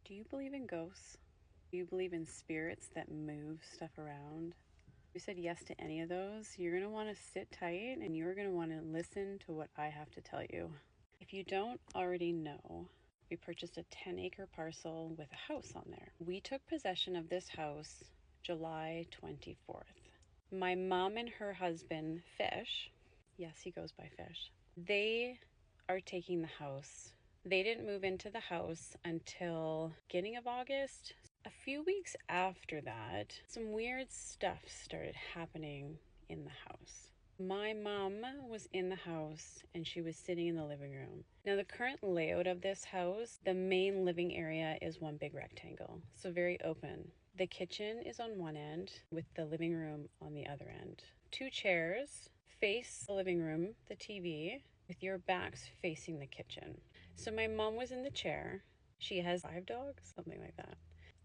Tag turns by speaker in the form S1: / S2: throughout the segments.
S1: Do you believe in ghosts? Do you believe in spirits that move stuff around? If you said yes to any of those, you're going to want to sit tight and you're going to want to listen to what I have to tell you. If you don't already know, we purchased a 10-acre parcel with a house on there. We took possession of this house July 24th. My mom and her husband, Fish, yes, he goes by Fish, they are taking the house. They didn't move into the house until beginning of August. A few weeks after that, some weird stuff started happening in the house. My mom was in the house and she was sitting in the living room. Now, the current layout of this house, the main living area is one big rectangle, so very open. The kitchen is on one end with the living room on the other end. 2 chairs face the living room, the TV, with your backs facing the kitchen. So my mom was in the chair. She has 5 dogs, something like that.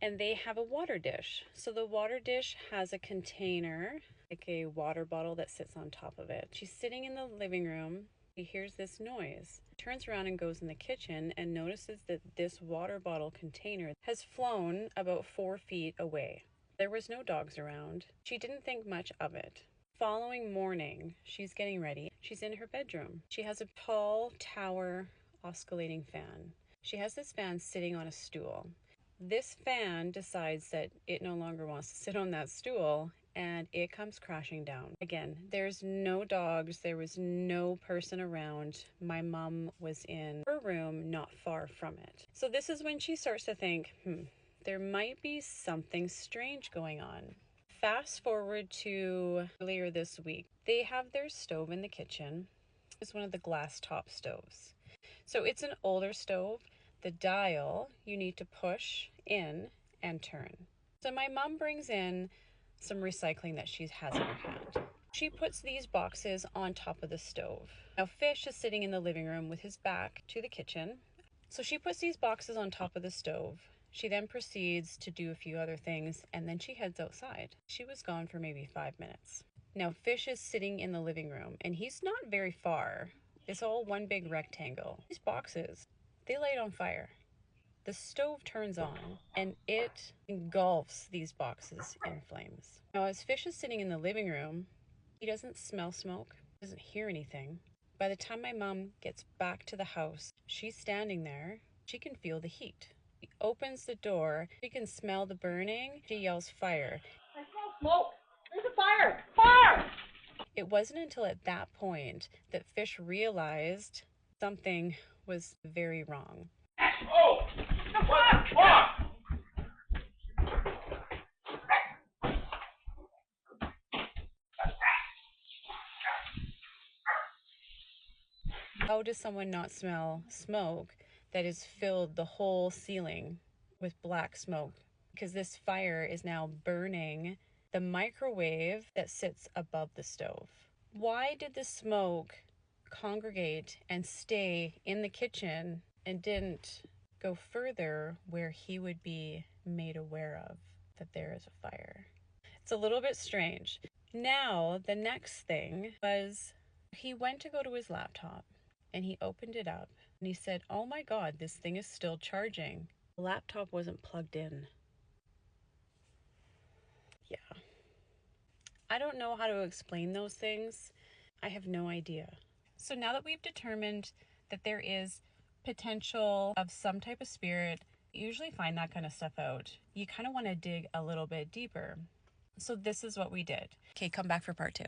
S1: And they have a water dish. So the water dish has a container, like a water bottle that sits on top of it. She's sitting in the living room. She hears this noise. Turns around and goes in the kitchen and notices that this water bottle container has flown about 4 feet away. There was no dogs around. She didn't think much of it. Following morning, she's getting ready. She's in her bedroom. She has a tall tower oscillating fan. She has this fan sitting on a stool. This fan decides that it no longer wants to sit on that stool and it comes crashing down. Again, there's no dogs, there was no person around. My mom was in her room not far from it. So this is when she starts to think, there might be something strange going on. Fast forward to earlier this week. They have their stove in the kitchen. It's one of the glass top stoves. So it's an older stove. The dial you need to push in and turn. So my mom brings in some recycling that she has in her hand. She puts these boxes on top of the stove. Now Fish is sitting in the living room with his back to the kitchen. So she puts these boxes on top of the stove. She then proceeds to do a few other things and then she heads outside. She was gone for maybe 5 minutes. Now Fish is sitting in the living room and he's not very far. It's all one big rectangle. These boxes, they light on fire. The stove turns on and it engulfs these boxes in flames. Now, as Fish is sitting in the living room, he doesn't smell smoke, doesn't hear anything. By the time my mom gets back to the house, she's standing there. She can feel the heat. He opens the door. She can smell the burning. She yells, "Fire."
S2: I smell smoke. There's a fire. Fire!
S1: It wasn't until at that point that Fish realized something was very wrong.
S2: Oh! What? What?
S1: How does someone not smell smoke that has filled the whole ceiling with black smoke? Because this fire is now burning the microwave that sits above the stove. Why did the smoke congregate and stay in the kitchen and didn't go further where he would be made aware of that there is a fire? It's a little bit strange. Now, the next thing was he went to go to his laptop and he opened it up and he said, "Oh my God, this thing is still charging." The laptop wasn't plugged in. Yeah. I don't know how to explain those things. I have no idea. So now that we've determined that there is potential of some type of spirit, you usually find that kind of stuff out. You kind of want to dig a little bit deeper. So this is what we did. Okay, come back for part 2.